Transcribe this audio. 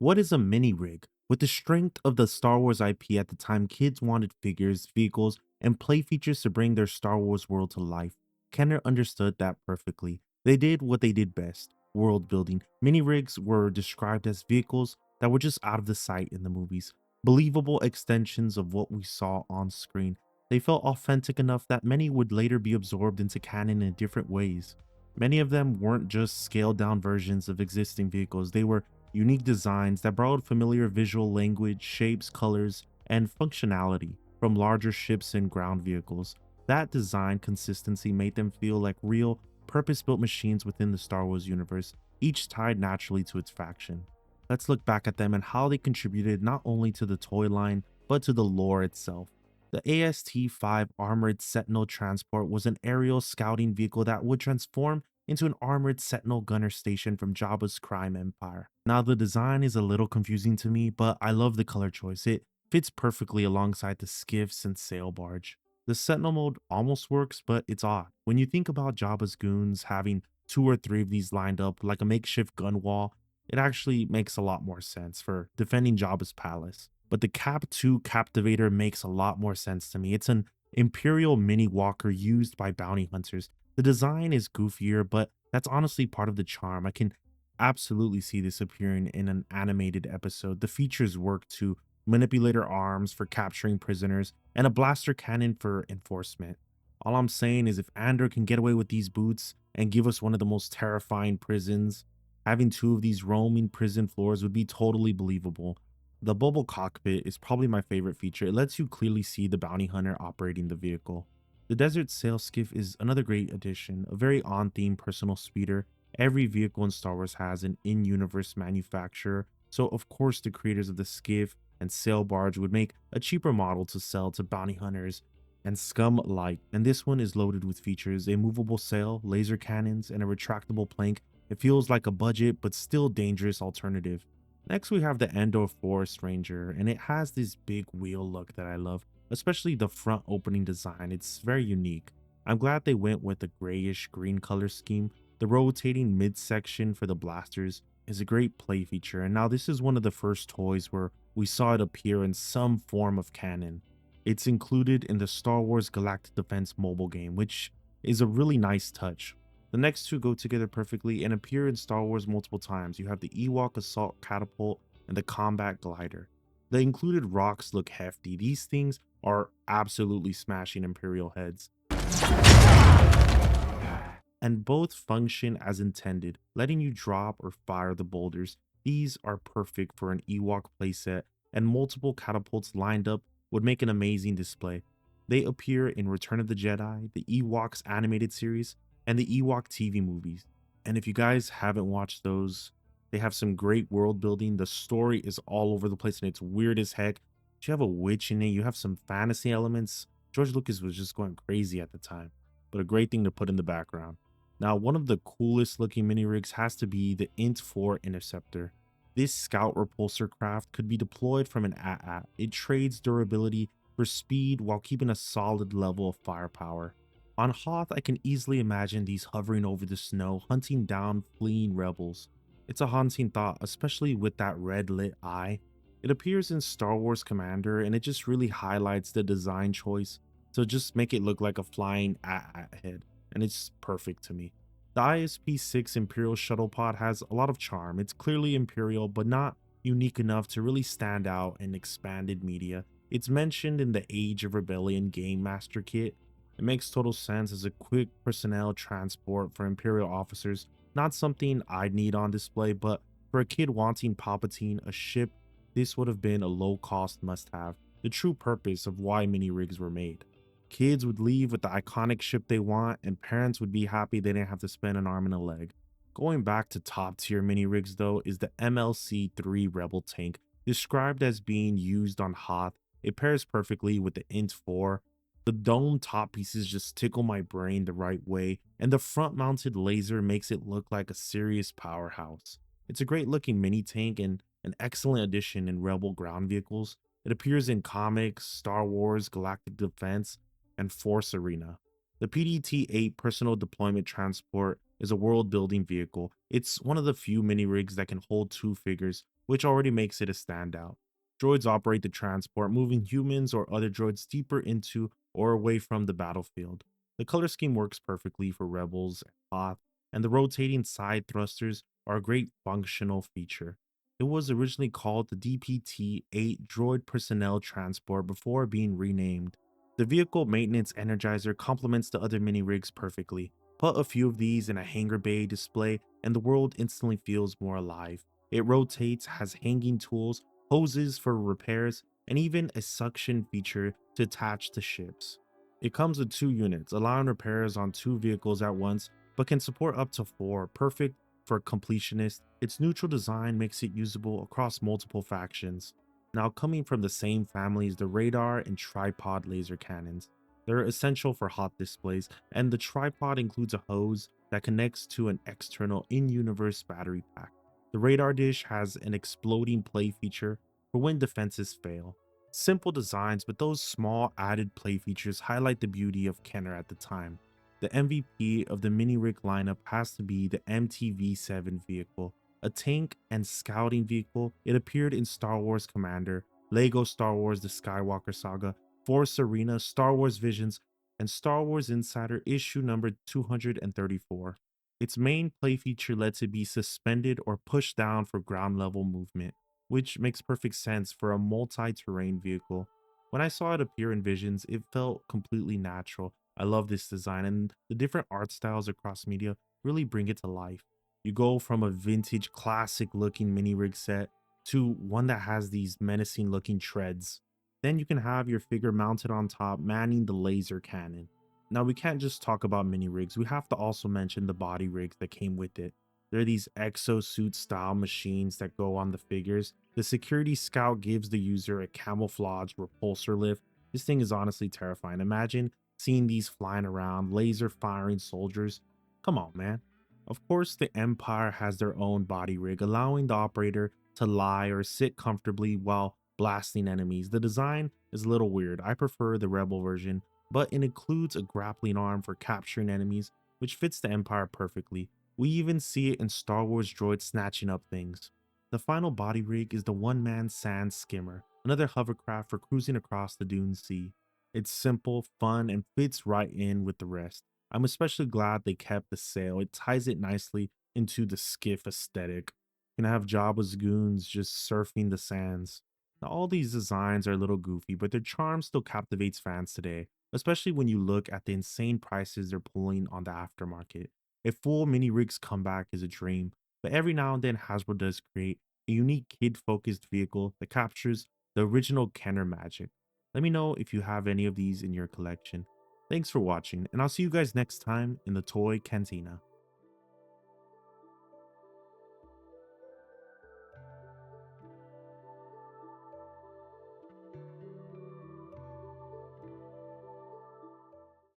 What is a mini rig? With the strength of the Star Wars IP at the time, kids wanted figures, vehicles, and play features to bring their Star Wars world to life. Kenner understood that perfectly. They did what they did best: world building. Mini rigs were described as vehicles that were just out of the sight in the movies, believable extensions of what we saw on screen. They felt authentic enough that many would later be absorbed into canon in different ways. Many of them weren't just scaled down versions of existing vehicles, they were unique designs that borrowed familiar visual language, shapes, colors, and functionality from larger ships and ground vehicles. That design consistency made them feel like real, purpose built machines within the Star Wars universe, each tied naturally to its faction. Let's look back at them and how they contributed not only to the toy line, but to the lore itself. The AST-5 Armored Sentinel Transport was an aerial scouting vehicle that would transform into an armored sentinel gunner station from Jabba's crime empire. Now, the design is a little confusing to me, but I love the color choice. It fits perfectly alongside the skiffs and sail barge. The sentinel mode almost works, but it's odd. When you think about Jabba's goons having two or three of these lined up like a makeshift gun wall, it actually makes a lot more sense for defending Jabba's palace. But the Cap 2 Captivator makes a lot more sense to me. It's an Imperial mini walker used by bounty hunters. The design is goofier, but that's honestly part of the charm. I can absolutely see this appearing in an animated episode. The features work to manipulator arms for capturing prisoners and a blaster cannon for enforcement. All I'm saying is if Andor can get away with these boots and give us one of the most terrifying prisons, having two of these roaming prison floors would be totally believable. The bubble cockpit is probably my favorite feature. It lets you clearly see the bounty hunter operating the vehicle. The Desert Sail Skiff is another great addition, a very on-theme personal speeder. Every vehicle in Star Wars has an in-universe manufacturer, so of course the creators of the skiff and sail barge would make a cheaper model to sell to bounty hunters and scum alike. And this one is loaded with features: a movable sail, laser cannons, and a retractable plank. It feels like a budget but still dangerous alternative. Next, we have the Endor Forest Ranger, and it has this big wheel look that I love, especially the front opening design. It's very unique. I'm glad they went with a grayish green color scheme. The rotating midsection for the blasters is a great play feature, and now this is one of the first toys where we saw it appear in some form of canon. It's included in the Star Wars Galactic Defense mobile game, which is a really nice touch. The next two go together perfectly and appear in Star Wars multiple times. You have the Ewok Assault Catapult and the Combat Glider. The included rocks look hefty. These things are absolutely smashing Imperial heads, and both function as intended, letting you drop or fire the boulders. These are perfect for an Ewok playset, and multiple catapults lined up would make an amazing display. They appear in Return of the Jedi, the Ewoks animated series, and the Ewok TV movies. And if you guys haven't watched those, they have some great world building. The story is all over the place and it's weird as heck. You have a witch in it, you have some fantasy elements. George Lucas was just going crazy at the time, but a great thing to put in the background. Now, one of the coolest looking mini rigs has to be the Int-4 Interceptor. This scout repulsor craft could be deployed from an AT-AT. It trades durability for speed while keeping a solid level of firepower. On Hoth, I can easily imagine these hovering over the snow, hunting down fleeing rebels. It's a haunting thought, especially with that red lit eye. It appears in Star Wars Commander, and it just really highlights the design choice to just make it look like a flying AT-AT head, and it's perfect to me. The ISP-6 Imperial shuttle pod has a lot of charm. It's clearly Imperial, but not unique enough to really stand out in expanded media. It's mentioned in the Age of Rebellion Game Master Kit. It makes total sense as a quick personnel transport for Imperial officers, not something I'd need on display, but for a kid wanting Palpatine a ship, this would have been a low-cost must-have, the true purpose of why mini rigs were made. Kids would leave with the iconic ship they want, and parents would be happy they didn't have to spend an arm and a leg. Going back to top tier mini rigs though is the MLC-3 Rebel tank, described as being used on Hoth. It pairs perfectly with the Int-4. The dome top pieces just tickle my brain the right way, and the front mounted laser makes it look like a serious powerhouse. It's a great looking mini tank and an excellent addition in Rebel ground vehicles. It appears in comics, Star Wars, Galactic Defense, and Force Arena. The PDT-8 Personal Deployment Transport is a world building vehicle. It's one of the few mini rigs that can hold two figures, which already makes it a standout. Droids operate the transport, moving humans or other droids deeper into or away from the battlefield. The color scheme works perfectly for rebels and Hoth, and the rotating side thrusters are a great functional feature. It was originally called the DPT-8 Droid Personnel Transport before being renamed. The vehicle maintenance energizer complements the other mini rigs perfectly. Put a few of these in a hangar bay display, and the world instantly feels more alive. It rotates, has hanging tools, hoses for repairs, and even a suction feature to attach to ships. It comes with two units, allowing repairs on two vehicles at once, but can support up to four, perfect for completionists. Its neutral design makes it usable across multiple factions. Now, coming from the same family is the radar and tripod laser cannons. They're essential for hot displays, and the tripod includes a hose that connects to an external in-universe battery pack. The radar dish has an exploding play feature for when defenses fail. Simple designs, but those small added play features highlight the beauty of Kenner at the time. The MVP of the mini rig lineup has to be the MTV-7 vehicle, a tank and scouting vehicle. It appeared in Star Wars Commander, Lego Star Wars The Skywalker Saga, Force Arena, Star Wars Visions, and Star Wars Insider issue number 234. Its main play feature lets it be suspended or pushed down for ground level movement, which makes perfect sense for a multi-terrain vehicle. When I saw it appear in Visions, it felt completely natural. I love this design, and the different art styles across media really bring it to life. You go from a vintage classic looking mini rig set to one that has these menacing looking treads. Then you can have your figure mounted on top, manning the laser cannon. Now, we can't just talk about mini rigs, we have to also mention the body rigs that came with it. There are these exo-suit style machines that go on the figures. The security scout gives the user a camouflage repulsor lift. This thing is honestly terrifying. Imagine seeing these flying around, laser firing soldiers. Come on, man. Of course, the Empire has their own body rig, allowing the operator to lie or sit comfortably while blasting enemies. The design is a little weird. I prefer the Rebel version, but it includes a grappling arm for capturing enemies, which fits the Empire perfectly. We even see it in Star Wars droids snatching up things. The final body rig is the one-man sand skimmer, another hovercraft for cruising across the Dune Sea. It's simple, fun, and fits right in with the rest. I'm especially glad they kept the sail. It ties it nicely into the skiff aesthetic. You can have Jabba's goons just surfing the sands. Now, all these designs are a little goofy, but their charm still captivates fans today, especially when you look at the insane prices they're pulling on the aftermarket. A full mini rig's comeback is a dream, but every now and then Hasbro does create a unique kid-focused vehicle that captures the original Kenner magic. Let me know if you have any of these in your collection. Thanks for watching, and I'll see you guys next time in the Toy Cantina.